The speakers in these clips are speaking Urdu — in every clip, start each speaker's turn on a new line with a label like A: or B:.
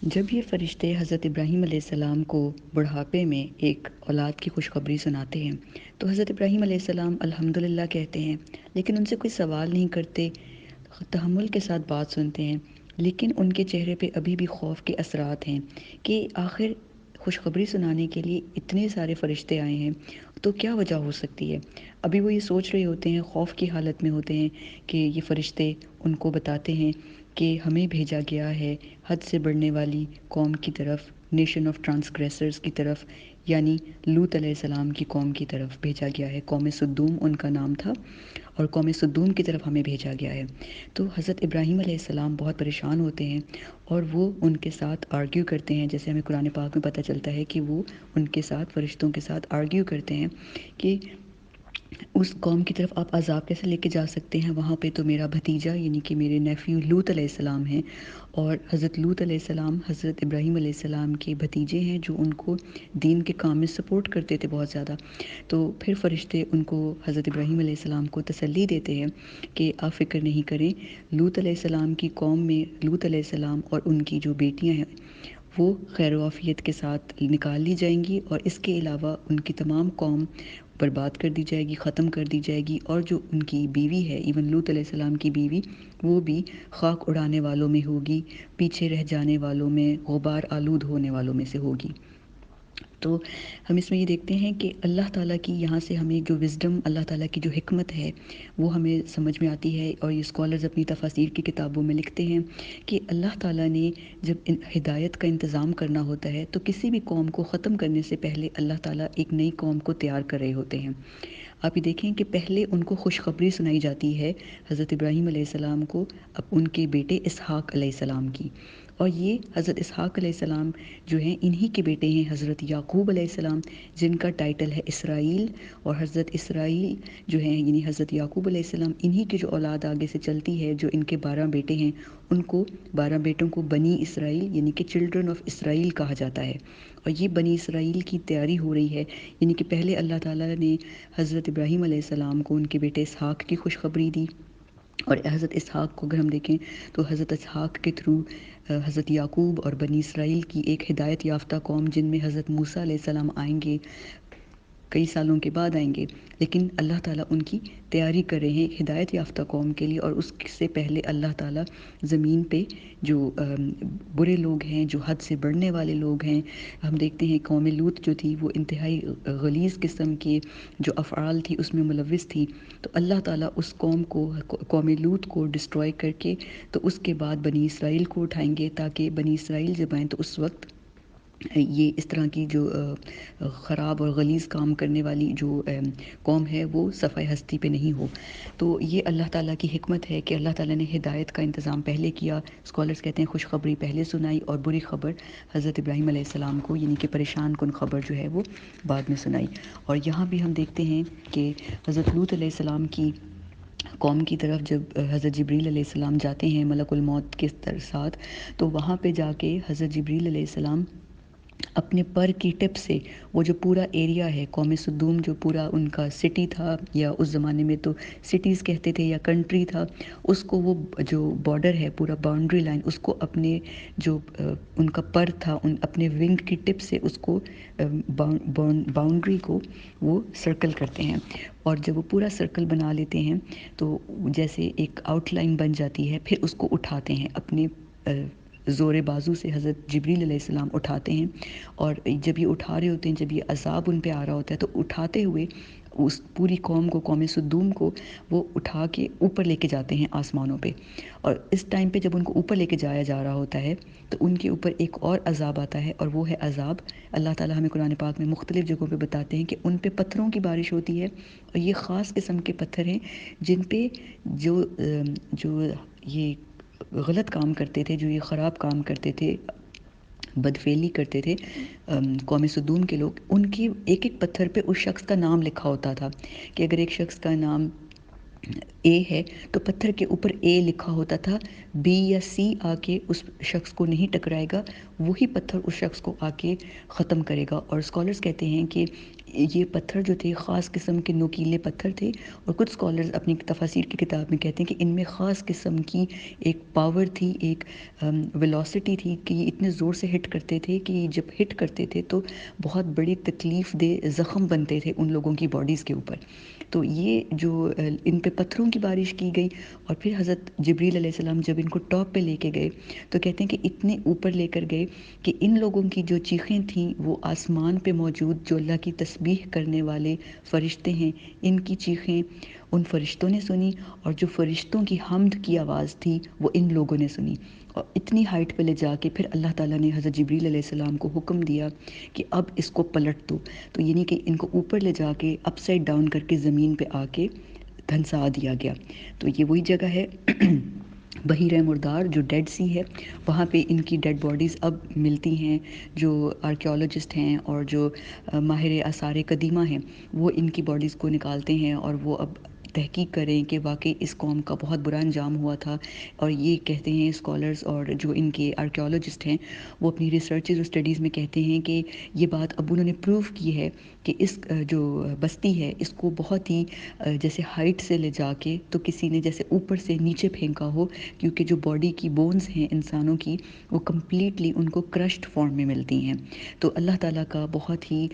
A: جب یہ فرشتے حضرت ابراہیم علیہ السلام کو بڑھاپے میں ایک اولاد کی خوشخبری سناتے ہیں تو حضرت ابراہیم علیہ السلام الحمدللہ کہتے ہیں، لیکن ان سے کوئی سوال نہیں کرتے، تحمل کے ساتھ بات سنتے ہیں، لیکن ان کے چہرے پہ ابھی بھی خوف کے اثرات ہیں کہ آخر خوشخبری سنانے کے لیے اتنے سارے فرشتے آئے ہیں تو کیا وجہ ہو سکتی ہے۔ ابھی وہ یہ سوچ رہے ہوتے ہیں، خوف کی حالت میں ہوتے ہیں کہ یہ فرشتے ان کو بتاتے ہیں کہ ہمیں بھیجا گیا ہے حد سے بڑھنے والی قوم کی طرف، نیشن آف ٹرانسگریسرز کی طرف، یعنی لوط علیہ السلام کی قوم کی طرف بھیجا گیا ہے۔ قوم سدوم ان کا نام تھا، اور قوم سدوم کی طرف ہمیں بھیجا گیا ہے۔ تو حضرت ابراہیم علیہ السلام بہت پریشان ہوتے ہیں اور وہ ان کے ساتھ آرگیو کرتے ہیں، جیسے ہمیں قرآن پاک میں پتہ چلتا ہے کہ وہ ان کے ساتھ، فرشتوں کے ساتھ آرگیو کرتے ہیں کہ اس قوم کی طرف آپ عذاب کیسے لے کے جا سکتے ہیں، وہاں پہ تو میرا بھتیجا یعنی کہ میرے نیفیو لوط علیہ السلام ہیں، اور حضرت لوط علیہ السلام حضرت ابراہیم علیہ السلام کے بھتیجے ہیں جو ان کو دین کے کام میں سپورٹ کرتے تھے بہت زیادہ۔ تو پھر فرشتے ان کو، حضرت ابراہیم علیہ السلام کو تسلی دیتے ہیں کہ آپ فکر نہیں کریں، لوط علیہ السلام کی قوم میں لوط علیہ السلام اور ان کی جو بیٹیاں ہیں وہ خیر و عافیت کے ساتھ نکال لی جائیں گی، اور اس کے علاوہ ان کی تمام قوم برباد کر دی جائے گی، ختم کر دی جائے گی، اور جو ان کی بیوی ہے، ایون لوط علیہ السلام کی بیوی، وہ بھی خاک اڑانے والوں میں ہوگی، پیچھے رہ جانے والوں میں، غبار آلود ہونے والوں میں سے ہوگی۔ تو ہم اس میں یہ دیکھتے ہیں کہ اللہ تعالیٰ کی یہاں سے ہمیں جو وزڈم، اللہ تعالیٰ کی جو حکمت ہے وہ ہمیں سمجھ میں آتی ہے، اور یہ اسکالرز اپنی تفاسیر کی کتابوں میں لکھتے ہیں کہ اللہ تعالیٰ نے جب ہدایت کا انتظام کرنا ہوتا ہے تو کسی بھی قوم کو ختم کرنے سے پہلے اللہ تعالیٰ ایک نئی قوم کو تیار کر رہے ہوتے ہیں۔ آپ یہ دیکھیں کہ پہلے ان کو خوشخبری سنائی جاتی ہے حضرت ابراہیم علیہ السلام کو اب ان کے بیٹے اسحاق علیہ السلام کی، اور یہ حضرت اسحاق علیہ السلام جو ہیں انہی کے بیٹے ہیں حضرت یعقوب علیہ السلام، جن کا ٹائٹل ہے اسرائیل، اور حضرت اسرائیل جو ہیں یعنی حضرت یعقوب علیہ السلام، انہی کی جو اولاد آگے سے چلتی ہے، جو ان کے 12 بیٹے ہیں، ان کو 12 بیٹوں کو بنی اسرائیل یعنی کہ چلڈرن آف اسرائیل کہا جاتا ہے۔ اور یہ بنی اسرائیل کی تیاری ہو رہی ہے، یعنی کہ پہلے اللہ تعالیٰ نے حضرت ابراہیم علیہ السلام کو ان کے بیٹے اسحاق کی خوشخبری دی، اور حضرت اسحاق کو اگر ہم دیکھیں تو حضرت اسحاق کے تھرو حضرت یعقوب اور بنی اسرائیل کی ایک ہدایت یافتہ قوم، جن میں حضرت موسیٰ علیہ السلام آئیں گے، کئی سالوں کے بعد آئیں گے، لیکن اللہ تعالیٰ ان کی تیاری کر رہے ہیں ہدایت یافتہ قوم کے لیے، اور اس سے پہلے اللہ تعالیٰ زمین پہ جو برے لوگ ہیں، جو حد سے بڑھنے والے لوگ ہیں، ہم دیکھتے ہیں قوم لوط جو تھی وہ انتہائی غلیظ قسم کے جو افعال تھی اس میں ملوث تھی، تو اللہ تعالیٰ اس قوم کو، قوم لوط کو ڈسٹروائے کر کے تو اس کے بعد بنی اسرائیل کو اٹھائیں گے، تاکہ بنی اسرائیل جب آئیں تو اس وقت یہ اس طرح کی جو خراب اور غلیظ کام کرنے والی جو قوم ہے وہ صفحہ ہستی پہ نہیں ہو۔ تو یہ اللہ تعالیٰ کی حکمت ہے کہ اللہ تعالیٰ نے ہدایت کا انتظام پہلے کیا، اسکالرز کہتے ہیں خوشخبری پہلے سنائی، اور بری خبر حضرت ابراہیم علیہ السلام کو یعنی کہ پریشان کن خبر جو ہے وہ بعد میں سنائی۔ اور یہاں بھی ہم دیکھتے ہیں کہ حضرت لوط علیہ السلام کی قوم کی طرف جب حضرت جبریل علیہ السلام جاتے ہیں ملک الموت کے ساتھ، تو وہاں پہ جا کے حضرت جبریل علیہ السلام اپنے پر کی ٹپ سے وہ جو پورا ایریا ہے قوم سدوم، جو پورا ان کا سٹی تھا، یا اس زمانے میں تو سٹیز کہتے تھے یا کنٹری تھا، اس کو وہ جو بارڈر ہے پورا باؤنڈری لائن، اس کو اپنے جو ان کا پر تھا، ان اپنے ونگ کی ٹپ سے اس کو باؤنڈری کو وہ سرکل کرتے ہیں، اور جب وہ پورا سرکل بنا لیتے ہیں تو جیسے ایک آؤٹ لائن بن جاتی ہے، پھر اس کو اٹھاتے ہیں اپنے زور بازو سے، حضرت جبریل علیہ السلام اٹھاتے ہیں، اور جب یہ اٹھا رہے ہوتے ہیں، جب یہ عذاب ان پہ آ رہا ہوتا ہے، تو اٹھاتے ہوئے اس پوری قوم کو، قوم سدوم کو وہ اٹھا کے اوپر لے کے جاتے ہیں آسمانوں پہ، اور اس ٹائم پہ جب ان کو اوپر لے کے جایا جا رہا ہوتا ہے تو ان کے اوپر ایک اور عذاب آتا ہے، اور وہ ہے عذاب، اللہ تعالیٰ ہمیں قرآن پاک میں مختلف جگہوں پہ بتاتے ہیں کہ ان پہ پتھروں کی بارش ہوتی ہے، اور یہ خاص قسم کے پتھر ہیں جن پہ جو یہ غلط کام کرتے تھے، جو یہ خراب کام کرتے تھے، بدفعلی کرتے تھے قوم سدوم کے لوگ، ان کی ایک ایک پتھر پہ اس شخص کا نام لکھا ہوتا تھا، کہ اگر ایک شخص کا نام اے ہے تو پتھر کے اوپر اے لکھا ہوتا تھا، بی یا سی آ کے اس شخص کو نہیں ٹکرائے گا، وہی پتھر اس شخص کو آ کے ختم کرے گا۔ اور اسکالرز کہتے ہیں کہ یہ پتھر جو تھے خاص قسم کے نوکیلے پتھر تھے، اور کچھ اسکالرز اپنی تفاسیر کی کتاب میں کہتے ہیں کہ ان میں خاص قسم کی ایک پاور تھی، ایک ویلوسٹی تھی کہ یہ اتنے زور سے ہٹ کرتے تھے کہ جب ہٹ کرتے تھے تو بہت بڑی تکلیف دہ زخم بنتے تھے ان لوگوں کی باڈیز کے اوپر۔ تو یہ جو ان پہ پتھروں کی بارش کی گئی، اور پھر حضرت جبریل علیہ السلام جب ان کو ٹاپ پہ لے کے گئے تو کہتے ہیں کہ اتنے اوپر لے کر گئے کہ ان لوگوں کی جو چیخیں تھیں وہ آسمان پہ موجود جو اللہ کی تسبیح کرنے والے فرشتے ہیں ان کی چیخیں ان فرشتوں نے سنی، اور جو فرشتوں کی حمد کی آواز تھی وہ ان لوگوں نے سنی، اور اتنی ہائٹ پہ لے جا کے پھر اللہ تعالیٰ نے حضرت جبریل علیہ السلام کو حکم دیا کہ اب اس کو پلٹ دو، تو یعنی کہ ان کو اوپر لے جا کے اپ سائڈ ڈاؤن کر کے زمین پہ آ کے دھنسا دیا گیا۔ تو یہ وہی جگہ ہے بحیرہ مردار جو ڈیڈ سی ہے، وہاں پہ ان کی ڈیڈ باڈیز اب ملتی ہیں۔ جو آرکیولوجسٹ ہیں اور جو ماہر آثار قدیمہ ہیں وہ ان کی باڈیز کو نکالتے ہیں، اور وہ اب تحقیق کریں کہ واقعی اس قوم کا بہت برا انجام ہوا تھا۔ اور یہ کہتے ہیں اسکالرز اور جو ان کے آرکیولوجسٹ ہیں وہ اپنی ریسرچز اور اسٹڈیز میں کہتے ہیں کہ یہ بات اب انہوں نے پروو کی ہے کہ اس جو بستی ہے اس کو بہت ہی جیسے ہائٹ سے لے جا کے تو کسی نے جیسے اوپر سے نیچے پھینکا ہو، کیونکہ جو باڈی کی بونز ہیں انسانوں کی وہ کمپلیٹلی ان کو کرشڈ فارم میں ملتی ہیں۔ تو اللہ تعالیٰ کا بہت ہی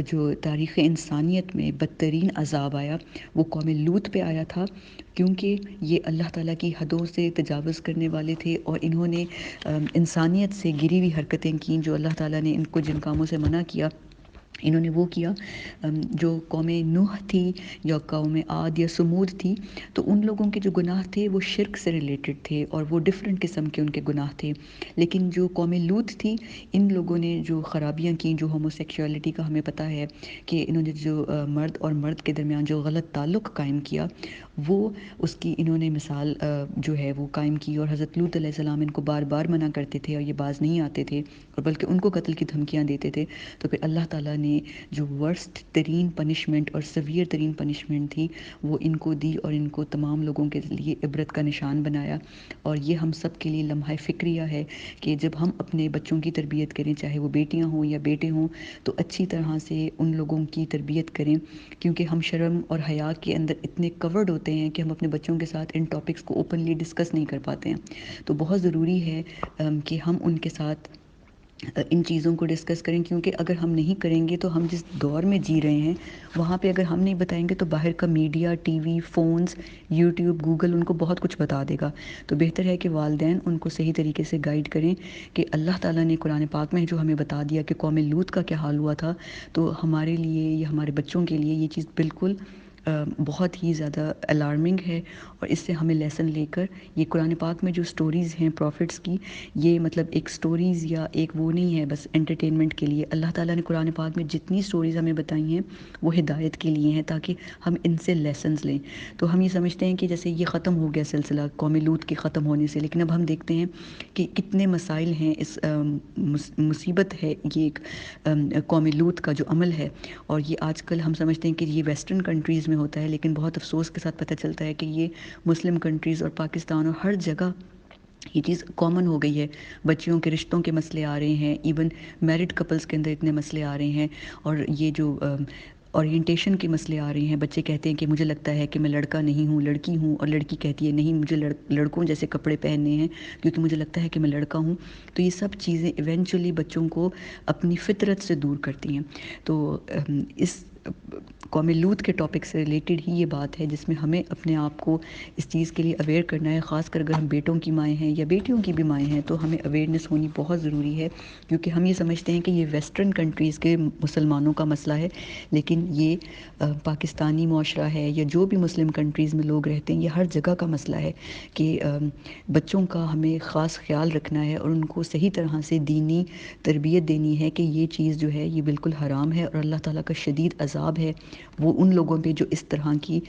A: جو تاریخ انسانیت میں بدترین عذاب آیا وہ قوم لوط پہ آیا تھا، کیونکہ یہ اللہ تعالیٰ کی حدوں سے تجاوز کرنے والے تھے، اور انہوں نے انسانیت سے گری ہوئی حرکتیں کیں جو اللہ تعالیٰ نے ان کو جن کاموں سے منع کیا انہوں نے وہ کیا۔ جو قوم نوح تھی یا قوم عاد یا سمود تھی تو ان لوگوں کے جو گناہ تھے وہ شرک سے ریلیٹڈ تھے اور وہ ڈیفرنٹ قسم کے ان کے گناہ تھے، لیکن جو قوم لوط تھی ان لوگوں نے جو خرابیاں کیں، جو ہوموسیکشولیٹی کا ہمیں پتہ ہے کہ انہوں نے جو مرد اور مرد کے درمیان جو غلط تعلق قائم کیا وہ اس کی انہوں نے مثال جو ہے وہ قائم کی، اور حضرت لوط علیہ السلام ان کو بار بار منع کرتے تھے اور یہ باز نہیں آتے تھے، اور بلکہ ان کو قتل کی دھمکیاں دیتے تھے۔ تو پھر اللہ تعالیٰ نے جو ورسٹ ترین پنشمنٹ اور سویر ترین پنشمنٹ تھی وہ ان کو دی، اور ان کو تمام لوگوں کے لیے عبرت کا نشان بنایا۔ اور یہ ہم سب کے لیے لمحہ فکریہ ہے کہ جب ہم اپنے بچوں کی تربیت کریں، چاہے وہ بیٹیاں ہوں یا بیٹے ہوں، تو اچھی طرح سے ان لوگوں کی تربیت کریں، کیونکہ ہم شرم اور حیا کے اندر اتنے کورڈ ہوتے ہیں کہ ہم اپنے بچوں کے ساتھ ان ٹاپکس کو اوپنلی ڈسکس نہیں کر پاتے ہیں۔ تو بہت ضروری ہے کہ ہم ان کے ساتھ ان چیزوں کو ڈسکس کریں، کیونکہ اگر ہم نہیں کریں گے تو ہم جس دور میں جی رہے ہیں وہاں پہ اگر ہم نہیں بتائیں گے تو باہر کا media, TV, phones, YouTube, Google ان کو بہت کچھ بتا دے گا۔ تو بہتر ہے کہ والدین ان کو صحیح طریقے سے گائیڈ کریں کہ اللہ تعالیٰ نے قرآن پاک میں جو ہمیں بتا دیا کہ قوم لوط کا کیا حال ہوا تھا، تو ہمارے لیے یا ہمارے بچوں کے لیے یہ چیز بالکل بہت ہی زیادہ الارمنگ ہے، اور اس سے ہمیں لیسن لے کر یہ قرآن پاک میں جو سٹوریز ہیں پروفٹس کی، یہ مطلب ایک سٹوریز یا ایک وہ نہیں ہے بس انٹرٹینمنٹ کے لیے۔ اللہ تعالیٰ نے قرآن پاک میں جتنی سٹوریز ہمیں بتائی ہیں وہ ہدایت کے لیے ہیں تاکہ ہم ان سے لیسنز لیں۔ تو ہم یہ سمجھتے ہیں کہ جیسے یہ ختم ہو گیا سلسلہ قوم لوط کے ختم ہونے سے، لیکن اب ہم دیکھتے ہیں کہ کتنے مسائل ہیں، اس مصیبت ہے یہ ایک قوم لوط کا جو عمل ہے، اور یہ آج کل ہم سمجھتے ہیں کہ یہ ویسٹرن کنٹریز میں ہوتا ہے، لیکن بہت افسوس کے ساتھ پتہ چلتا ہے کہ یہ مسلم کنٹریز اور پاکستان اور ہر جگہ یہ چیز کامن ہو گئی ہے۔ بچیوں کے رشتوں کے مسئلے آ رہے ہیں، ایون میرڈ کپلز کے اندر اتنے مسئلے آ رہے ہیں، اور یہ جو اورینٹیشن کے مسئلے آ رہے ہیں، بچے کہتے ہیں کہ مجھے لگتا ہے کہ میں لڑکا نہیں ہوں لڑکی ہوں، اور لڑکی کہتی ہے نہیں مجھے لڑکوں جیسے کپڑے پہننے ہیں کیونکہ مجھے لگتا ہے کہ میں لڑکا ہوں۔ تو یہ سب چیزیں ایونچولی بچوں کو اپنی فطرت سے دور کرتی ہیں۔ تو اس قوم لوط کے ٹاپک سے ریلیٹڈ ہی یہ بات ہے جس میں ہمیں اپنے آپ کو اس چیز کے لیے اویئر کرنا ہے، خاص کر اگر ہم بیٹوں کی مائیں ہیں یا بیٹیوں کی بھی مائیں ہیں تو ہمیں اویئرنیس ہونی بہت ضروری ہے، کیونکہ ہم یہ سمجھتے ہیں کہ یہ ویسٹرن کنٹریز کے مسلمانوں کا مسئلہ ہے، لیکن یہ پاکستانی معاشرہ ہے یا جو بھی مسلم کنٹریز میں لوگ رہتے ہیں، یہ ہر جگہ کا مسئلہ ہے کہ بچوں کا ہمیں خاص خیال رکھنا ہے اور ان کو صحیح طرح سے دینی تربیت دینی ہے کہ یہ چیز جو ہے یہ بالکل حرام ہے، اور اللہ تعالیٰ کا شدید عذاب ہے وہ ان لوگوں پہ جو اس طرح کی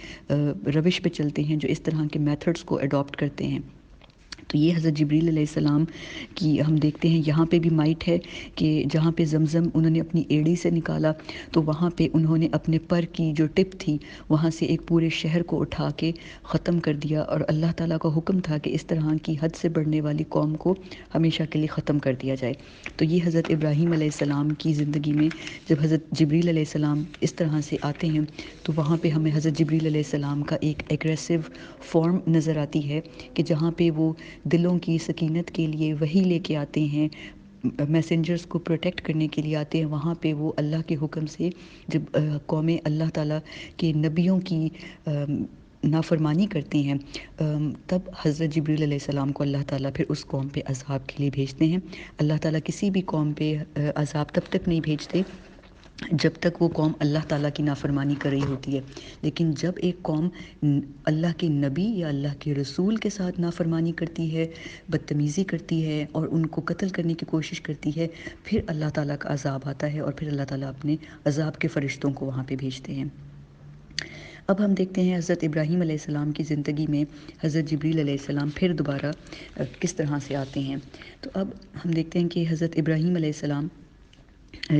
A: روش پہ چلتے ہیں، جو اس طرح کے میتھڈز کو اڈاپٹ کرتے ہیں۔ تو یہ حضرت جبریل علیہ السلام کی ہم دیکھتے ہیں یہاں پہ بھی مائٹ ہے کہ جہاں پہ زمزم انہوں نے اپنی ایڑی سے نکالا تو وہاں پہ انہوں نے اپنے پر کی جو ٹپ تھی وہاں سے ایک پورے شہر کو اٹھا کے ختم کر دیا، اور اللہ تعالیٰ کا حکم تھا کہ اس طرح کی حد سے بڑھنے والی قوم کو ہمیشہ کے لیے ختم کر دیا جائے۔ تو یہ حضرت ابراہیم علیہ السلام کی زندگی میں جب حضرت جبریل علیہ السلام اس طرح سے آتے ہیں تو وہاں پہ ہمیں حضرت جبریل علیہ السلام کا ایک ایگریسو فارم نظر آتی ہے کہ جہاں پہ وہ دلوں کی سکینت کے لیے وحی لے کے آتے ہیں، میسنجرز کو پروٹیکٹ کرنے کے لیے آتے ہیں، وہاں پہ وہ اللہ کے حکم سے جب قومیں اللہ تعالیٰ کے نبیوں کی نافرمانی کرتے ہیں تب حضرت جبریل علیہ السلام کو اللہ تعالیٰ پھر اس قوم پہ عذاب کے لیے بھیجتے ہیں۔ اللہ تعالیٰ کسی بھی قوم پہ عذاب تب تک نہیں بھیجتے جب تک وہ قوم اللہ تعالیٰ کی نافرمانی کر رہی ہوتی ہے، لیکن جب ایک قوم اللہ کے نبی یا اللہ کے رسول کے ساتھ نافرمانی کرتی ہے، بدتمیزی کرتی ہے اور ان کو قتل کرنے کی کوشش کرتی ہے، پھر اللہ تعالیٰ کا عذاب آتا ہے اور پھر اللہ تعالیٰ اپنے عذاب کے فرشتوں کو وہاں پہ بھیجتے ہیں۔ اب ہم دیکھتے ہیں حضرت ابراہیم علیہ السلام کی زندگی میں حضرت جبریل علیہ السلام پھر دوبارہ کس طرح سے آتے ہیں۔ تو اب ہم دیکھتے ہیں کہ حضرت ابراہیم علیہ السلام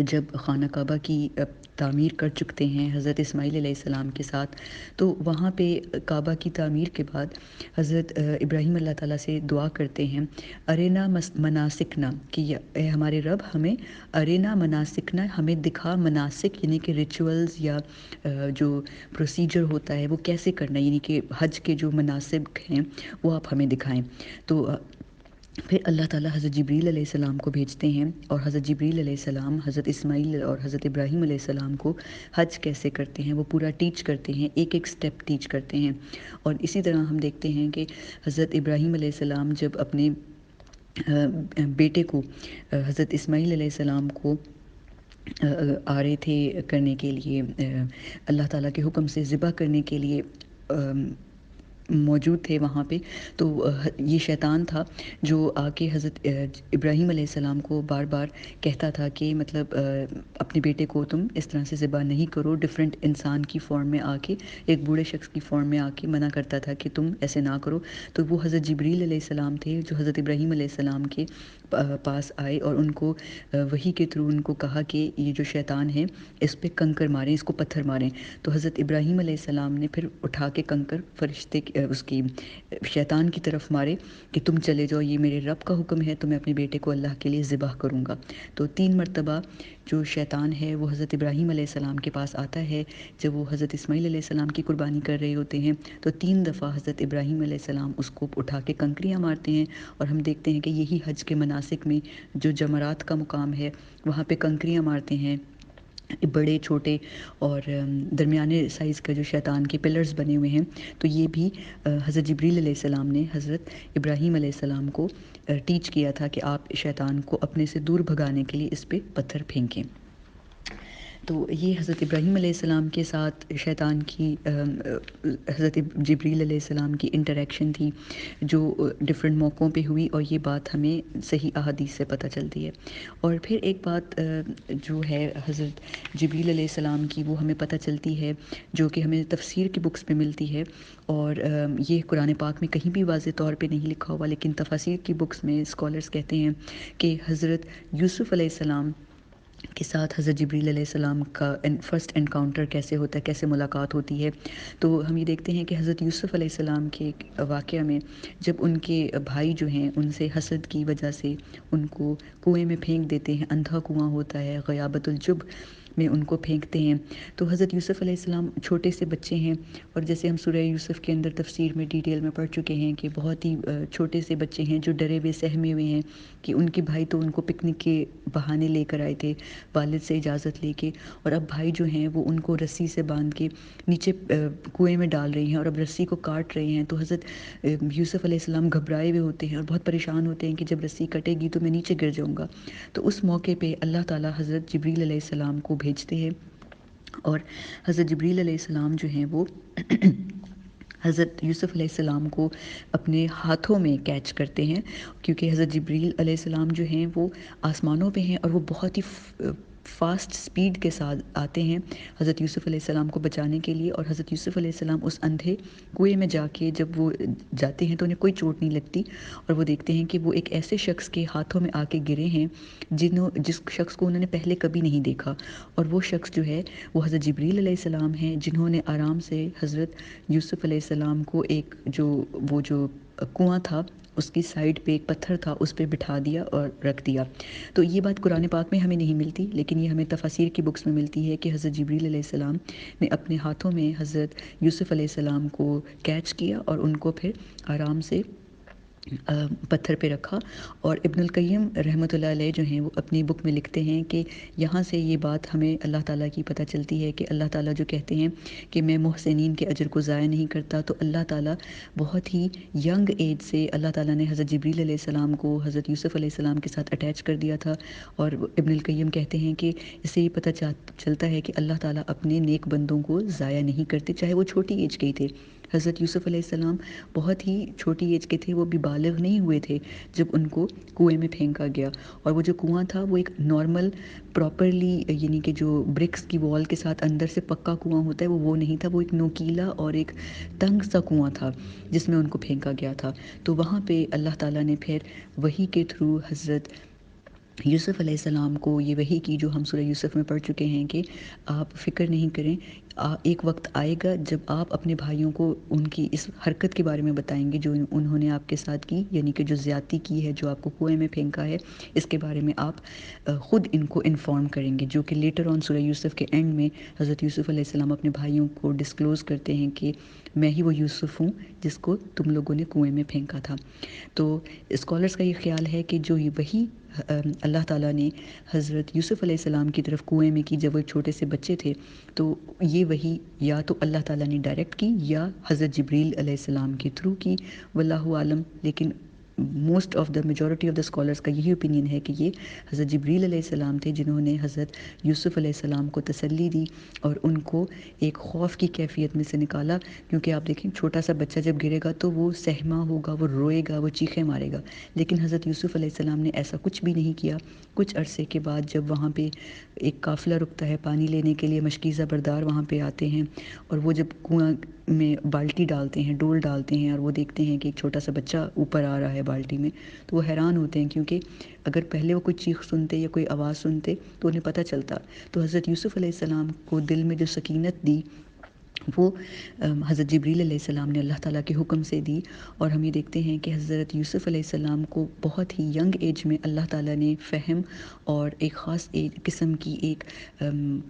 A: جب خانہ کعبہ کی تعمیر کر چکتے ہیں حضرت اسماعیل علیہ السلام کے ساتھ، تو وہاں پہ کعبہ کی تعمیر کے بعد حضرت ابراہیم اللہ تعالیٰ سے دعا کرتے ہیں ارینا مناسکنا، کہ اے ہمارے رب ہمیں ارینا مناسکنا، ہمیں دکھا مناسک یعنی کہ ریچولز یا جو پروسیجر ہوتا ہے وہ کیسے کرنا ہے، یعنی کہ حج کے جو مناسب ہیں وہ آپ ہمیں دکھائیں۔ تو پھر اللہ تعالیٰ حضرت جبریل علیہ السلام کو بھیجتے ہیں اور حضرت جبریل علیہ السلام حضرت اسماعیل اور حضرت ابراہیم علیہ السلام کو حج کیسے کرتے ہیں وہ پورا ٹیچ کرتے ہیں، ایک ایک سٹیپ ٹیچ کرتے ہیں۔ اور اسی طرح ہم دیکھتے ہیں کہ حضرت ابراہیم علیہ السلام جب اپنے بیٹے کو حضرت اسماعیل علیہ السلام کو آ رہے تھے کرنے کے لیے، اللہ تعالیٰ کے حکم سے ذبح کرنے کے لیے موجود تھے وہاں پہ، تو یہ شیطان تھا جو آ کے حضرت ابراہیم علیہ السلام کو بار بار کہتا تھا کہ مطلب اپنے بیٹے کو تم اس طرح سے ذبح نہیں کرو، ڈیفرنٹ انسان کی فارم میں آ کے، ایک بوڑھے شخص کی فارم میں آ کے منع کرتا تھا کہ تم ایسے نہ کرو۔ تو وہ حضرت جبریل علیہ السلام تھے جو حضرت ابراہیم علیہ السلام کے پاس آئے اور ان کو وحی کے تھرو ان کو کہا کہ یہ جو شیطان ہے اس پہ کنکر ماریں، اس کو پتھر ماریں۔ تو حضرت ابراہیم علیہ السلام نے پھر اٹھا کے کنکر فرشتے اس کی شیطان کی طرف مارے کہ تم چلے جاؤ، یہ میرے رب کا حکم ہے تو میں اپنے بیٹے کو اللہ کے لیے ذبح کروں گا۔ تو 3 مرتبہ جو شیطان ہے وہ حضرت ابراہیم علیہ السلام کے پاس آتا ہے جب وہ حضرت اسماعیل علیہ السلام کی قربانی کر رہے ہوتے ہیں، تو 3 دفعہ حضرت ابراہیم علیہ السلام اس کو اٹھا کے کنکریاں مارتے ہیں، اور ہم دیکھتے ہیں کہ یہی حج کے مناسک میں جو جمرات کا مقام ہے وہاں پہ کنکریاں مارتے ہیں، بڑے چھوٹے اور درمیانے سائز کا جو شیطان کے پلرز بنے ہوئے ہیں۔ تو یہ بھی حضرت جبریل علیہ السلام نے حضرت ابراہیم علیہ السلام کو ٹیچ کیا تھا کہ آپ شیطان کو اپنے سے دور بھگانے کے لیے اس پہ پتھر پھینکیں۔ تو یہ حضرت ابراہیم علیہ السلام کے ساتھ شیطان کی حضرت جبریل علیہ السلام کی انٹریکشن تھی جو ڈفرینٹ موقعوں پہ ہوئی، اور یہ بات ہمیں صحیح احادیث سے پتہ چلتی ہے۔ اور پھر ایک بات جو ہے حضرت جبریل علیہ السلام کی وہ ہمیں پتہ چلتی ہے جو کہ ہمیں تفسیر کی بکس پہ ملتی ہے، اور یہ قرآن پاک میں کہیں بھی واضح طور پہ نہیں لکھا ہوا، لیکن تفاسیر کی بکس میں اسکالرز کہتے ہیں کہ حضرت یوسف علیہ السلام کے ساتھ حضرت جبریل علیہ السلام کا فرسٹ انکاؤنٹر کیسے ہوتا ہے، کیسے ملاقات ہوتی ہے۔ تو ہم یہ دیکھتے ہیں کہ حضرت یوسف علیہ السلام کے واقعہ میں جب ان کے بھائی جو ہیں ان سے حسد کی وجہ سے ان کو کنویں میں پھینک دیتے ہیں، اندھا کنواں ہوتا ہے، غیابت الجب میں ان کو پھینکتے ہیں، تو حضرت یوسف علیہ السلام چھوٹے سے بچے ہیں، اور جیسے ہم سورہ یوسف کے اندر تفسیر میں ڈیٹیل میں پڑھ چکے ہیں کہ بہت ہی چھوٹے سے بچے ہیں جو ڈرے ہوئے سہمے ہوئے ہیں کہ ان کے بھائی تو ان کو پکنک کے بہانے لے کر آئے تھے والد سے اجازت لے کے، اور اب بھائی جو ہیں وہ ان کو رسی سے باندھ کے نیچے کنویں میں ڈال رہے ہیں اور اب رسی کو کاٹ رہے ہیں۔ تو حضرت یوسف علیہ السلام گھبرائے ہوئے ہوتے ہیں اور بہت پریشان ہوتے ہیں کہ جب رسی کٹے گی تو میں نیچے گر جاؤں گا۔ تو اس موقع پہ اللہ تعالیٰ حضرت جبریل علیہ السلام کو بھیجتے ہیں، اور حضرت جبریل علیہ السلام جو ہیں وہ حضرت یوسف علیہ السلام کو اپنے ہاتھوں میں کیچ کرتے ہیں، کیونکہ حضرت جبریل علیہ السلام جو ہیں وہ آسمانوں پہ ہیں اور وہ بہت ہی فاسٹ سپیڈ کے ساتھ آتے ہیں حضرت یوسف علیہ السلام کو بچانے کے لیے، اور حضرت یوسف علیہ السلام اس اندھے کنویں میں جا کے جب وہ جاتے ہیں تو انہیں کوئی چوٹ نہیں لگتی، اور وہ دیکھتے ہیں کہ وہ ایک ایسے شخص کے ہاتھوں میں آ کے گرے ہیں جس شخص کو انہوں نے پہلے کبھی نہیں دیکھا، اور وہ شخص جو ہے وہ حضرت جبریل علیہ السلام ہیں، جنہوں نے آرام سے حضرت یوسف علیہ السلام کو ایک جو کنواں تھا اس کی سائڈ پہ ایک پتھر تھا اس پہ بٹھا دیا اور رکھ دیا۔ تو یہ بات قرآن پاک میں ہمیں نہیں ملتی، لیکن یہ ہمیں تفاسیر کی بکس میں ملتی ہے کہ حضرت جبریل علیہ السلام نے اپنے ہاتھوں میں حضرت یوسف علیہ السلام کو کیچ کیا اور ان کو پھر آرام سے پتھر پہ رکھا۔ اور ابن القیم رحمۃ اللہ علیہ جو ہیں وہ اپنی بک میں لکھتے ہیں کہ یہاں سے یہ بات ہمیں اللہ تعالیٰ کی پتہ چلتی ہے کہ اللہ تعالیٰ جو کہتے ہیں کہ میں محسنین کے اجر کو ضائع نہیں کرتا، تو اللہ تعالیٰ بہت ہی ینگ ایج سے اللہ تعالیٰ نے حضرت جبریل علیہ السلام کو حضرت یوسف علیہ السلام کے ساتھ اٹیچ کر دیا تھا، اور ابن القیم کہتے ہیں کہ اس سے یہ پتہ چلتا ہے کہ اللہ تعالیٰ اپنے نیک بندوں کو ضائع نہیں کرتے، چاہے وہ چھوٹی ایج کے ہی تھے۔ حضرت یوسف علیہ السلام بہت ہی چھوٹی ایج کے تھے، وہ بھی بالغ نہیں ہوئے تھے جب ان کو کنویں میں پھینکا گیا، اور وہ جو کنواں تھا وہ ایک نارمل پراپرلی یعنی کہ جو برکس کی وال کے ساتھ اندر سے پکا کنواں ہوتا ہے وہ نہیں تھا، وہ ایک نوکیلا اور ایک تنگ سا کنواں تھا جس میں ان کو پھینکا گیا تھا۔ تو وہاں پہ اللہ تعالیٰ نے پھر وحی کے تھرو حضرت یوسف علیہ السلام کو یہ وحی کی جو ہم سورہ یوسف میں پڑھ چکے ہیں کہ آپ فکر نہیں کریں، ایک وقت آئے گا جب آپ اپنے بھائیوں کو ان کی اس حرکت کے بارے میں بتائیں گے جو انہوں نے آپ کے ساتھ کی، یعنی کہ جو زیادتی کی ہے، جو آپ کو کنویں میں پھینکا ہے، اس کے بارے میں آپ خود ان کو انفارم کریں گے، جو کہ لیٹر آن سورہ یوسف کے اینڈ میں حضرت یوسف علیہ السلام اپنے بھائیوں کو ڈسکلوز کرتے ہیں کہ میں ہی وہ یوسف ہوں جس کو تم لوگوں نے کنویں میں پھینکا تھا۔ تو اسکالرس کا یہ خیال ہے کہ جو یہ وحی اللہ تعالیٰ نے حضرت یوسف علیہ السلام کی طرف کنویں میں کی جب وہ چھوٹے سے بچے تھے، تو یہ وحی یا تو اللہ تعالیٰ نے ڈائریکٹ کی یا حضرت جبریل علیہ السلام کے تھرو کی، واللہ عالم، لیکن most of the majority of the scholars کا یہی اوپینین ہے کہ یہ حضرت جبریل علیہ السلام تھے جنہوں نے حضرت یوسف علیہ السلام کو تسلی دی اور ان کو ایک خوف کی کیفیت میں سے نکالا، کیونکہ آپ دیکھیں چھوٹا سا بچہ جب گرے گا تو وہ سہما ہوگا، وہ روئے گا، وہ چیخیں مارے گا، لیکن حضرت یوسف علیہ السلام نے ایسا کچھ بھی نہیں کیا۔ کچھ عرصے کے بعد جب وہاں پہ ایک قافلہ رکتا ہے پانی لینے کے لیے، مشکیزہ بردار وہاں پہ آتے ہیں، اور وہ جب کنواں میں بالٹی ڈالتے ہیں، ڈول ڈالتے ہیں، اور وہ دیکھتے ہیں کہ ایک چھوٹا سا بچہ اوپر آ رہا ہے بالٹی میں، تو وہ حیران ہوتے ہیں، کیونکہ اگر پہلے وہ کوئی چیخ سنتے یا کوئی آواز سنتے تو انہیں پتہ چلتا۔ تو حضرت یوسف علیہ السلام کو دل میں جو سکینت دی وہ حضرت جبریل علیہ السلام نے اللہ تعالیٰ کے حکم سے دی، اور ہم یہ دیکھتے ہیں کہ حضرت یوسف علیہ السلام کو بہت ہی ینگ ایج میں اللہ تعالیٰ نے فہم اور ایک خاص قسم کی ایک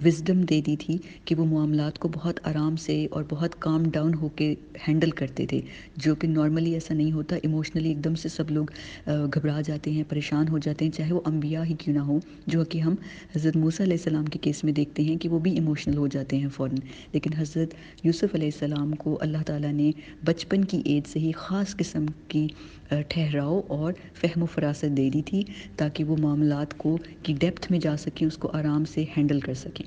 A: وزڈم دے دی تھی کہ وہ معاملات کو بہت آرام سے اور بہت کام ڈاؤن ہو کے ہینڈل کرتے تھے، جو کہ نارملی ایسا نہیں ہوتا، ایموشنلی ایک دم سے سب لوگ گھبرا جاتے ہیں، پریشان ہو جاتے ہیں، چاہے وہ انبیاء ہی کیوں نہ ہوں، جو کہ ہم حضرت موسیٰ علیہ السلام کے کیس میں دیکھتے ہیں کہ وہ بھی ایموشنل ہو جاتے ہیں فوراً، لیکن حضرت یوسف علیہ السلام کو اللہ تعالیٰ نے بچپن کی ایج سے ہی خاص قسم کی ٹھہراؤ اور فہم و فراست دے دی تھی تاکہ وہ معاملات کو کی ڈیپتھ میں جا سکیں، اس کو آرام سے ہینڈل کر سکیں۔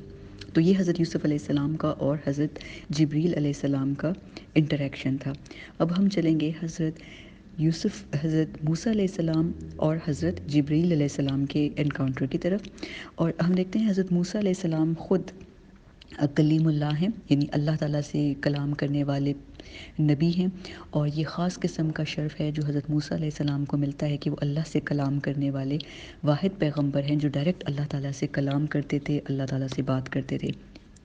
A: تو یہ حضرت یوسف علیہ السلام کا اور حضرت جبریل علیہ السلام کا انٹریکشن تھا۔ اب ہم چلیں گے حضرت موسیٰ علیہ السلام اور حضرت جبریل علیہ السلام کے انکاؤنٹر کی طرف، اور ہم دیکھتے ہیں حضرت موسیٰ علیہ السلام خود کلیم اللہ ہیں، یعنی اللہ تعالیٰ سے کلام کرنے والے نبی ہیں، اور یہ خاص قسم کا شرف ہے جو حضرت موسیٰ علیہ السلام کو ملتا ہے کہ وہ اللہ سے کلام کرنے والے واحد پیغمبر ہیں جو ڈائریکٹ اللہ تعالیٰ سے کلام کرتے تھے، اللہ تعالیٰ سے بات کرتے تھے۔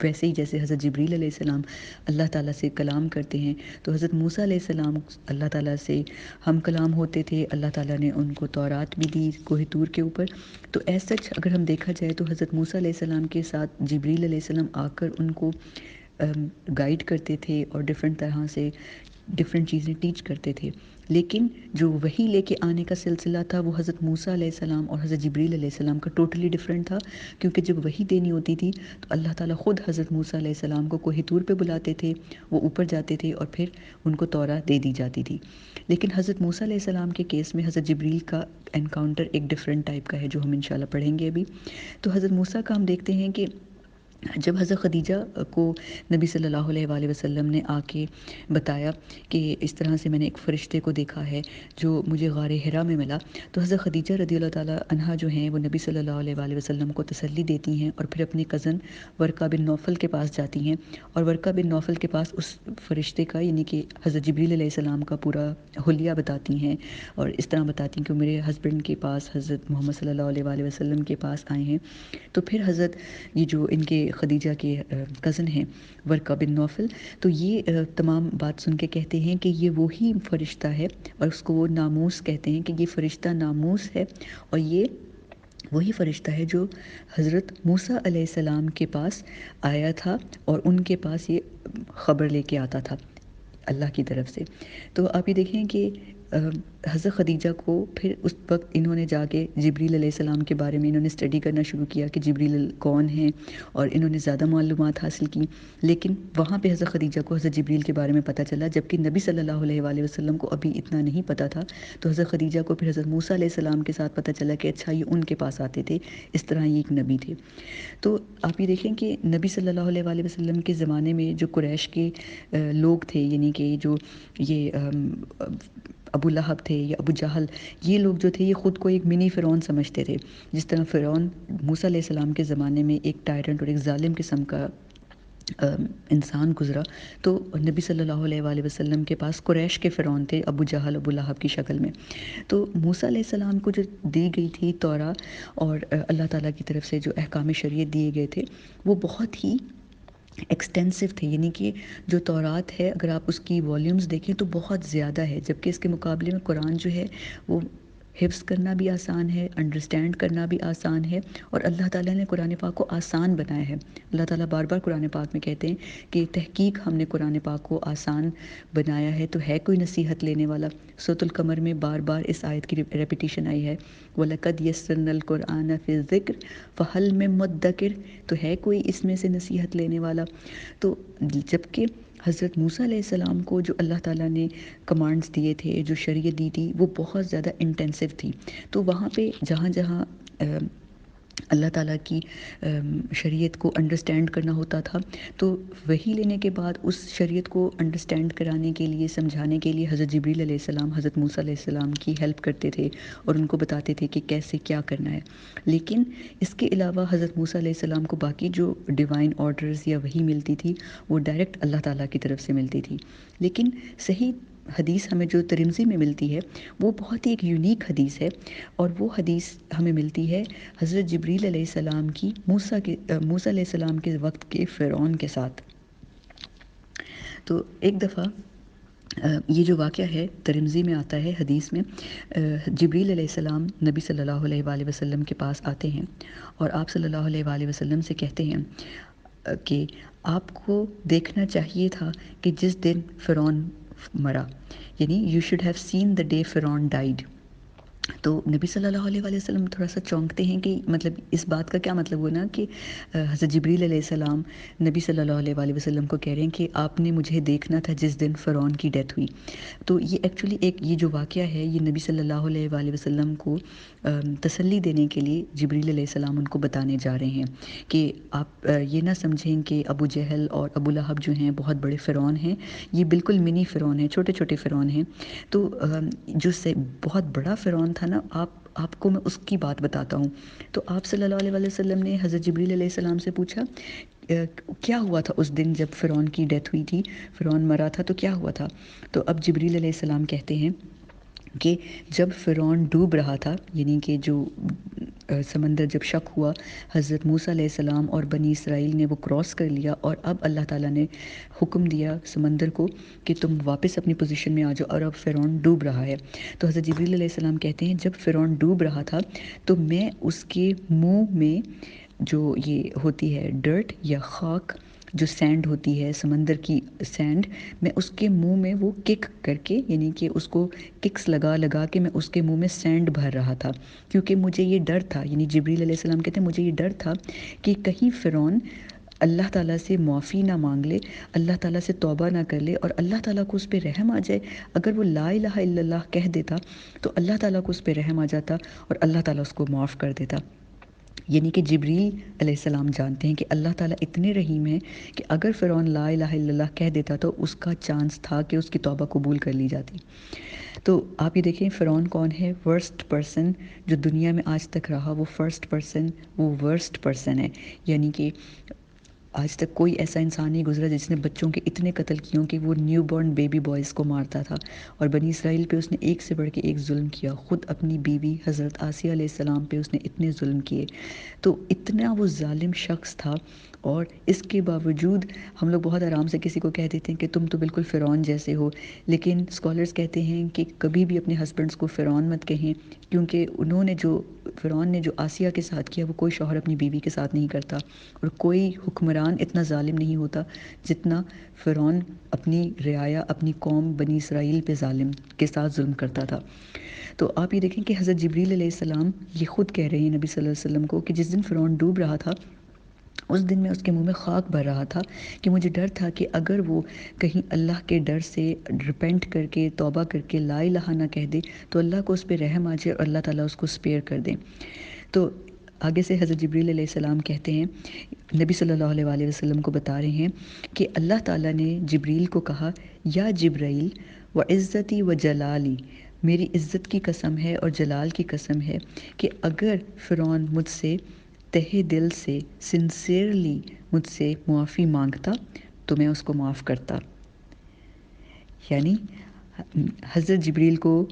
A: ویسے ہی جیسے حضرت جبریل علیہ السلام اللہ تعالیٰ سے کلام کرتے ہیں، تو حضرت موسیٰ علیہ السلام اللہ تعالیٰ سے ہم کلام ہوتے تھے، اللہ تعالیٰ نے ان کو تورات بھی دی کوہ طور کے اوپر۔ تو ایز سچ اگر ہم دیکھا جائے تو حضرت موسیٰ علیہ السلام کے ساتھ جبریل علیہ السلام آ کر ان کو گائیڈ کرتے تھے اور ڈفرینٹ طرح سے ڈفرینٹ چیزیں ٹیچ کرتے تھے، لیکن جو وحی لے کے آنے کا سلسلہ تھا وہ حضرت موسیٰ علیہ السلام اور حضرت جبریل علیہ السلام کا ٹوٹلی ڈفرینٹ تھا، کیونکہ جب وحی دینی ہوتی تھی تو اللہ تعالیٰ خود حضرت موسیٰ علیہ السلام کو کوہ طور پہ بلاتے تھے، وہ اوپر جاتے تھے اور پھر ان کو تورات دے دی جاتی تھی۔ لیکن حضرت موسیٰ علیہ السلام کے کیس میں حضرت جبریل کا انکاؤنٹر ایک ڈفرینٹ ٹائپ کا ہے جو ہم انشاءاللہ پڑھیں گے ابھی۔ تو حضرت موسیٰ کا ہم دیکھتے ہیں کہ جب حضرت خدیجہ کو نبی صلی اللہ علیہ وآلہ وسلم نے آ کے بتایا کہ اس طرح سے میں نے ایک فرشتے کو دیکھا ہے جو مجھے غار حرا میں ملا، تو حضرت خدیجہ رضی اللہ تعالیٰ عنہا جو ہیں وہ نبی صلی اللہ علیہ وآلہ وسلم کو تسلی دیتی ہیں، اور پھر اپنے کزن ورقہ بن نوفل کے پاس جاتی ہیں، اور ورقہ بن نوفل کے پاس اس فرشتے کا یعنی کہ حضرت جبریل علیہ السلام کا پورا حلیہ بتاتی ہیں، اور اس طرح بتاتی ہیں کہ میرے ہسبینڈ کے پاس حضرت محمد صلی اللہ علیہ وآلہ وسلم کے پاس آئے ہیں۔ تو پھر حضرت یہ جو ان کے خدیجہ کے کزن ہیں ورقہ بن نوفل، تو یہ تمام بات سن کے کہتے ہیں کہ یہ وہی فرشتہ ہے، اور اس کو وہ ناموس کہتے ہیں کہ یہ فرشتہ ناموس ہے، اور یہ وہی فرشتہ ہے جو حضرت موسیٰ علیہ السلام کے پاس آیا تھا، اور ان کے پاس یہ خبر لے کے آتا تھا اللہ کی طرف سے۔ تو آپ یہ دیکھیں کہ حضرت خدیجہ کو پھر اس وقت انہوں نے جا کے جبریل علیہ السلام کے بارے میں انہوں نے اسٹڈی کرنا شروع کیا کہ جبریل کون ہیں، اور انہوں نے زیادہ معلومات حاصل کی، لیکن وہاں پہ حضرت خدیجہ کو حضرت جبریل کے بارے میں پتہ چلا، جبکہ نبی صلی اللہ علیہ وآلہ وسلم کو ابھی اتنا نہیں پتہ تھا۔ تو حضرت خدیجہ کو پھر حضرت موسیٰ علیہ السلام کے ساتھ پتہ چلا کہ اچھا یہ ان کے پاس آتے تھے، اس طرح یہ ایک نبی تھے۔ تو آپ یہ دیکھیں کہ نبی صلی اللہ علیہ وآلہ وسلم کے زمانے میں جو قریش کے لوگ تھے، یعنی کہ جو یہ ابو لہب تھے یا ابو جہل، یہ لوگ جو تھے یہ خود کو ایک منی فرعون سمجھتے تھے، جس طرح فرعون موسیٰ علیہ السلام کے زمانے میں ایک ٹائرنٹ اور ایک ظالم قسم کا انسان گزرا، تو نبی صلی اللہ علیہ وآلہ وسلم کے پاس قریش کے فرعون تھے ابو جہل ابو لہب کی شکل میں۔ تو موسیٰ علیہ السلام کو جو دی گئی تھی تورات اور اللہ تعالیٰ کی طرف سے جو احکام شریعت دیے گئے تھے وہ بہت ہی ایکسٹینسو تھے، یعنی کہ جو تورات ہے اگر آپ اس کی والیومز دیکھیں تو بہت زیادہ ہے، جبکہ اس کے مقابلے میں قرآن جو ہے وہ حفظ کرنا بھی آسان ہے، انڈرسٹینڈ کرنا بھی آسان ہے، اور اللہ تعالیٰ نے قرآن پاک کو آسان بنایا ہے۔ اللہ تعالیٰ بار بار قرآن پاک میں کہتے ہیں کہ تحقیق ہم نے قرآن پاک کو آسان بنایا ہے، تو ہے کوئی نصیحت لینے والا؟ سورۃ القمر میں بار بار اس آیت کی ریپیٹیشن آئی ہے، وَلَقَدْ يَسَّرْنَا الْقُرْآنَ فِي الذِّكْرِ فَهَلْ مِن مُدَّكِرٍ، تو ہے کوئی اس میں سے نصیحت لینے والا؟ تو جبکہ حضرت موسیٰ علیہ السلام کو جو اللہ تعالیٰ نے کمانڈز دیے تھے، جو شریعت دی تھی، وہ بہت زیادہ انٹینسو تھی، تو وہاں پہ جہاں جہاں اللہ تعالیٰ کی شریعت کو انڈرسٹینڈ کرنا ہوتا تھا، تو وہی لینے کے بعد اس شریعت کو انڈرسٹینڈ کرانے کے لیے، سمجھانے کے لیے حضرت جبریل علیہ السلام حضرت موسیٰ علیہ السلام کی ہیلپ کرتے تھے اور ان کو بتاتے تھے کہ کیسے کیا کرنا ہے۔ لیکن اس کے علاوہ حضرت موسیٰ علیہ السلام کو باقی جو ڈیوائن آرڈرز یا وحی ملتی تھی وہ ڈائریکٹ اللہ تعالیٰ کی طرف سے ملتی تھی۔ لیکن صحیح حدیث ہمیں جو ترمذی میں ملتی ہے وہ بہت ہی ایک یونیک حدیث ہے، اور وہ حدیث ہمیں ملتی ہے حضرت جبریل علیہ السلام کی موسیٰ علیہ السلام کے وقت کے فرعون کے ساتھ۔ تو ایک دفعہ یہ جو واقعہ ہے ترمذی میں آتا ہے حدیث میں، جبریل علیہ السلام نبی صلی اللہ علیہ وآلہ وسلم کے پاس آتے ہیں، اور آپ صلی اللہ علیہ وآلہ وسلم سے کہتے ہیں کہ آپ کو دیکھنا چاہیے تھا کہ جس دن فرعون مرا، یعنی you should have seen the day فرعون ڈائیڈ۔ تو نبی صلی اللہ علیہ وآلہ وسلم تھوڑا سا چونکتے ہیں کہ مطلب اس بات کا کیا مطلب ہوا نا کہ حضرت جبریل علیہ السلام نبی صلی اللہ علیہ وآلہ وسلم کو کہہ رہے ہیں کہ آپ نے مجھے دیکھنا تھا جس دن فرعون کی ڈیتھ ہوئی۔ تو یہ ایکچولی یہ جو واقعہ ہے یہ نبی صلی اللہ علیہ وآلہ وسلم کو تسلی دینے کے لیے جبریل علیہ السلام ان کو بتانے جا رہے ہیں کہ آپ یہ نہ سمجھیں کہ ابو جہل اور ابو لہب جو ہیں بہت بڑے فرعون ہیں، یہ بالکل منی فرعون ہیں، چھوٹے چھوٹے فرعون ہیں۔ تو جو سے بہت بڑا فرعون تھا نا، آپ کو میں اس کی بات بتاتا ہوں۔ تو آپ صلی اللہ علیہ وآلہ وسلم نے حضرت جبریل علیہ السلام سے پوچھا کیا ہوا تھا اس دن جب فرعون کی ڈیتھ ہوئی تھی، فرعون مرا تھا تو کیا ہوا تھا؟ تو اب جبریل علیہ السلام کہتے ہیں کہ جب فرعون ڈوب رہا تھا، یعنی کہ جو سمندر جب شک ہوا، حضرت موسیٰ علیہ السلام اور بنی اسرائیل نے وہ کراس کر لیا، اور اب اللہ تعالیٰ نے حکم دیا سمندر کو کہ تم واپس اپنی پوزیشن میں آ جاؤ، اور اب فرعون ڈوب رہا ہے۔ تو حضرت جبریل علیہ السلام کہتے ہیں جب فرعون ڈوب رہا تھا تو میں اس کے منہ میں جو یہ ہوتی ہے ڈرٹ یا خاک، جو سینڈ ہوتی ہے سمندر کی سینڈ، میں اس کے منہ میں وہ کک کر کے، یعنی کہ اس کو ککس لگا لگا کے میں اس کے منہ میں سینڈ بھر رہا تھا، کیونکہ مجھے یہ ڈر تھا، یعنی جبریل علیہ السلام کہتے ہیں مجھے یہ ڈر تھا کہ کہیں فرعون اللہ تعالیٰ سے معافی نہ مانگ لے، اللہ تعالیٰ سے توبہ نہ کر لے، اور اللہ تعالیٰ کو اس پہ رحم آ جائے۔ اگر وہ لا الہ الا اللہ کہہ دیتا تو اللہ تعالیٰ کو اس پہ رحم آ جاتا اور اللہ تعالیٰ اس کو معاف کر دیتا۔ یعنی کہ جبریل علیہ السلام جانتے ہیں کہ اللہ تعالیٰ اتنے رحیم ہیں کہ اگر فرعون لا الہ الا اللہ کہہ دیتا تو اس کا چانس تھا کہ اس کی توبہ قبول کر لی جاتی۔ تو آپ یہ دیکھیں فرعون کون ہے؟ ورسٹ پرسن جو دنیا میں آج تک رہا، وہ فرسٹ پرسن، وہ ورسٹ پرسن ہے۔ یعنی کہ آج تک کوئی ایسا انسان نہیں گزرا جس نے بچوں کے اتنے قتل کیوں کہ وہ نیو بورن بیبی بوائز کو مارتا تھا، اور بنی اسرائیل پہ اس نے ایک سے بڑھ کے ایک ظلم کیا، خود اپنی بیوی حضرت آسیہ علیہ السلام پہ اس نے اتنے ظلم کیے۔ تو اتنا وہ ظالم شخص تھا، اور اس کے باوجود ہم لوگ بہت آرام سے کسی کو کہہ دیتے ہیں کہ تم تو بالکل فرعون جیسے ہو، لیکن اسکالرز کہتے ہیں کہ کبھی بھی اپنے ہسبینڈس کو فرعون مت کہیں، کیونکہ فرعون نے جو آسیہ کے ساتھ کیا وہ کوئی شوہر اپنی بیوی کے ساتھ نہیں کرتا، اور کوئی حکمران اتنا ظالم نہیں ہوتا جتنا فرعون اپنی رعایا، اپنی قوم بنی اسرائیل پہ ظالم کے ساتھ ظلم کرتا تھا۔ تو آپ یہ دیکھیں کہ حضرت جبریل علیہ السلام یہ خود کہہ رہے ہیں نبی صلی اللہ علیہ وسلم کو کہ جس دن فرعون ڈوب رہا تھا اس دن میں اس کے منہ میں خاک بھر رہا تھا، کہ مجھے ڈر تھا کہ اگر وہ کہیں اللہ کے ڈر سے ریپینٹ کر کے توبہ کر کے لا الہ نہ کہہ دے تو اللہ کو اس پہ رحم آ جائے اور اللہ تعالیٰ اس کو اسپیئر کر دیں۔ تو آگے سے حضرت جبریل علیہ السلام کہتے ہیں، نبی صلی اللہ علیہ وآلہ وسلم کو بتا رہے ہیں کہ اللہ تعالیٰ نے جبریل کو کہا، یا جبرائیل و عزتی و جلالی، میری عزت کی قسم ہے اور جلال کی قسم ہے کہ اگر فرعون مجھ سے تہہ دل سے سنسیئرلی مجھ سے معافی مانگتا تو میں اس کو معاف کرتا۔ یعنی حضرت جبریل کو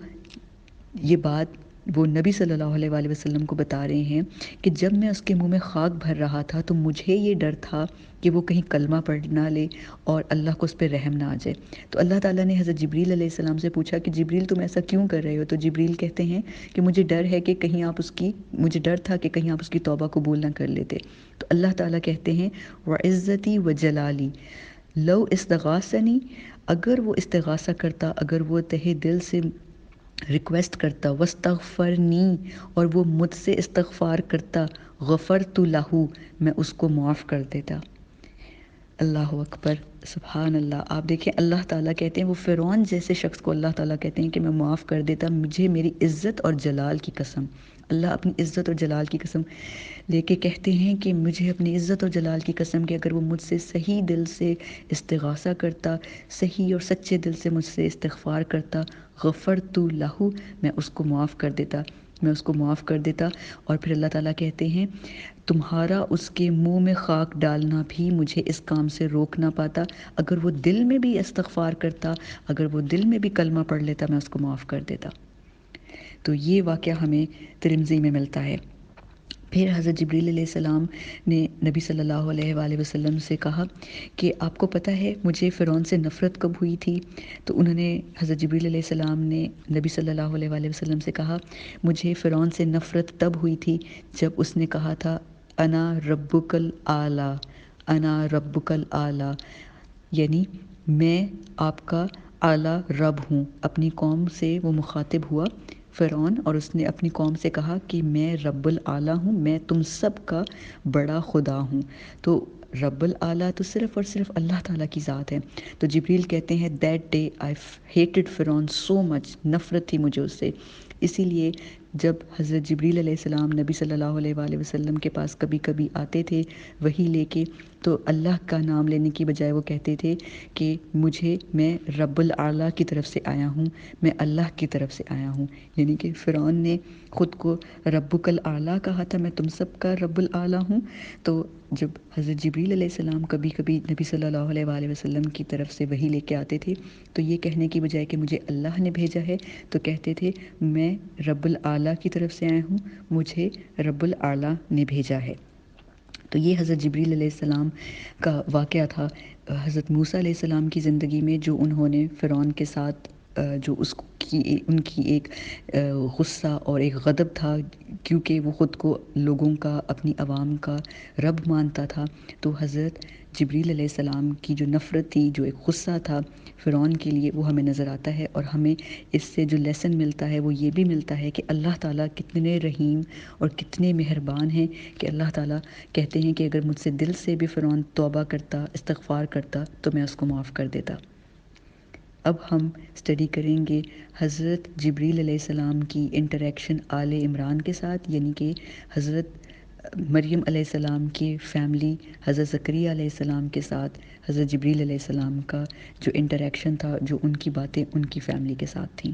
A: یہ بات وہ نبی صلی اللہ علیہ وآلہ وسلم کو بتا رہے ہیں کہ جب میں اس کے منہ میں خاک بھر رہا تھا تو مجھے یہ ڈر تھا کہ وہ کہیں کلمہ پڑھ نہ لے اور اللہ کو اس پہ رحم نہ آ جائے۔ تو اللہ تعالیٰ نے حضرت جبریل علیہ السلام سے پوچھا کہ جبریل تم ایسا کیوں کر رہے ہو؟ تو جبریل کہتے ہیں کہ مجھے ڈر ہے کہ کہیں مجھے ڈر تھا کہ کہیں آپ اس کی توبہ قبول نہ کر لیتے۔ تو اللہ تعالیٰ کہتے ہیں وعزتی و جلالی لو استغاثنی، اگر وہ استغاثہ کرتا، اگر وہ تہہ دل سے ریکویسٹ کرتا، واستغفرنی، اور وہ مجھ سے استغفار کرتا، غفرت لہو، میں اس کو معاف کر دیتا۔ اللہ اکبر، سبحان اللہ۔ آپ دیکھیں اللہ تعالیٰ کہتے ہیں وہ فرعون جیسے شخص کو اللہ تعالیٰ کہتے ہیں کہ میں معاف کر دیتا، مجھے میری عزت اور جلال کی قسم۔ اللہ اپنی عزت اور جلال کی قسم لے کے کہتے ہیں کہ مجھے اپنی عزت اور جلال کی قسم کہ اگر وہ مجھ سے صحیح دل سے استغاثہ کرتا، صحیح اور سچے دل سے مجھ سے استغفار کرتا، غفرت لہو، میں اس کو معاف کر دیتا، میں اس کو معاف کر دیتا۔ اور پھر اللہ تعالیٰ کہتے ہیں تمہارا اس کے منہ میں خاک ڈالنا بھی مجھے اس کام سے روک نہ پاتا، اگر وہ دل میں بھی استغفار کرتا، اگر وہ دل میں بھی کلمہ پڑھ لیتا، میں اس کو معاف کر دیتا۔ تو یہ واقعہ ہمیں ترمذی میں ملتا ہے۔ پھر حضرت جبریل علیہ السلام نے نبی صلی اللہ علیہ وآلہ وسلم سے کہا کہ آپ کو پتہ ہے مجھے فرعون سے نفرت کب ہوئی تھی؟ تو انہوں نے حضرت جبریل علیہ السلام نے نبی صلی اللہ علیہ وآلہ وسلم سے کہا مجھے فرعون سے نفرت تب ہوئی تھی جب اس نے کہا تھا انا ربک الاعلیٰ، انا ربک الاعلیٰ، یعنی میں آپ کا اعلیٰ رب ہوں۔ اپنی قوم سے وہ مخاطب ہوا فرعون، اور اس نے اپنی قوم سے کہا کہ میں رب الاعلیٰ ہوں، میں تم سب کا بڑا خدا ہوں۔ تو رب الاعلیٰ تو صرف اور صرف اللہ تعالیٰ کی ذات ہے۔ تو جبریل کہتے ہیں دیٹ ڈے آئی ہیٹڈ فرعون سو مچ، نفرت تھی مجھے اس سے، اسی لیے جب حضرت جبریل علیہ السلام نبی صلی اللہ علیہ وآلہ وسلم کے پاس کبھی کبھی آتے تھے وہی لے کے، تو اللہ کا نام لینے کی بجائے وہ کہتے تھے کہ میں رب الاعلیٰ کی طرف سے آیا ہوں، میں اللہ کی طرف سے آیا ہوں۔ یعنی کہ فرعون نے خود کو ربک الاعلیٰ کہا تھا، میں تم سب کا رب الاعلیٰ ہوں۔ تو جب حضرت جبریل علیہ السلام کبھی کبھی نبی صلی اللہ علیہ وآلہ وسلم کی طرف سے وحی لے کے آتے تھے تو یہ کہنے کی بجائے کہ مجھے اللہ نے بھیجا ہے، تو کہتے تھے میں رب الاعلیٰ کی طرف سے آیا ہوں، مجھے رب الاعلیٰ نے بھیجا ہے۔ تو یہ حضرت جبریل علیہ السلام کا واقعہ تھا حضرت موسیٰ علیہ السلام کی زندگی میں، جو انہوں نے فرعون کے ساتھ جو ان کی ایک غصہ اور ایک غضب تھا، کیونکہ وہ خود کو لوگوں کا، اپنی عوام کا رب مانتا تھا، تو حضرت جبریل علیہ السلام کی جو نفرت تھی، جو ایک غصہ تھا فرعون کے لیے، وہ ہمیں نظر آتا ہے۔ اور ہمیں اس سے جو لیسن ملتا ہے وہ یہ بھی ملتا ہے کہ اللہ تعالیٰ کتنے رحیم اور کتنے مہربان ہیں، کہ اللہ تعالیٰ کہتے ہیں کہ اگر مجھ سے دل سے بھی فرعون توبہ کرتا، استغفار کرتا، تو میں اس کو معاف کر دیتا۔ اب ہم اسٹڈی کریں گے حضرت جبریل علیہ السلام کی انٹریکشن آل عمران کے ساتھ، یعنی کہ حضرت مریم علیہ السلام کی فیملی حضرت زکریا علیہ السلام کے ساتھ حضرت جبریل علیہ السلام کا جو انٹریکشن تھا، جو ان کی باتیں ان کی فیملی کے ساتھ تھیں۔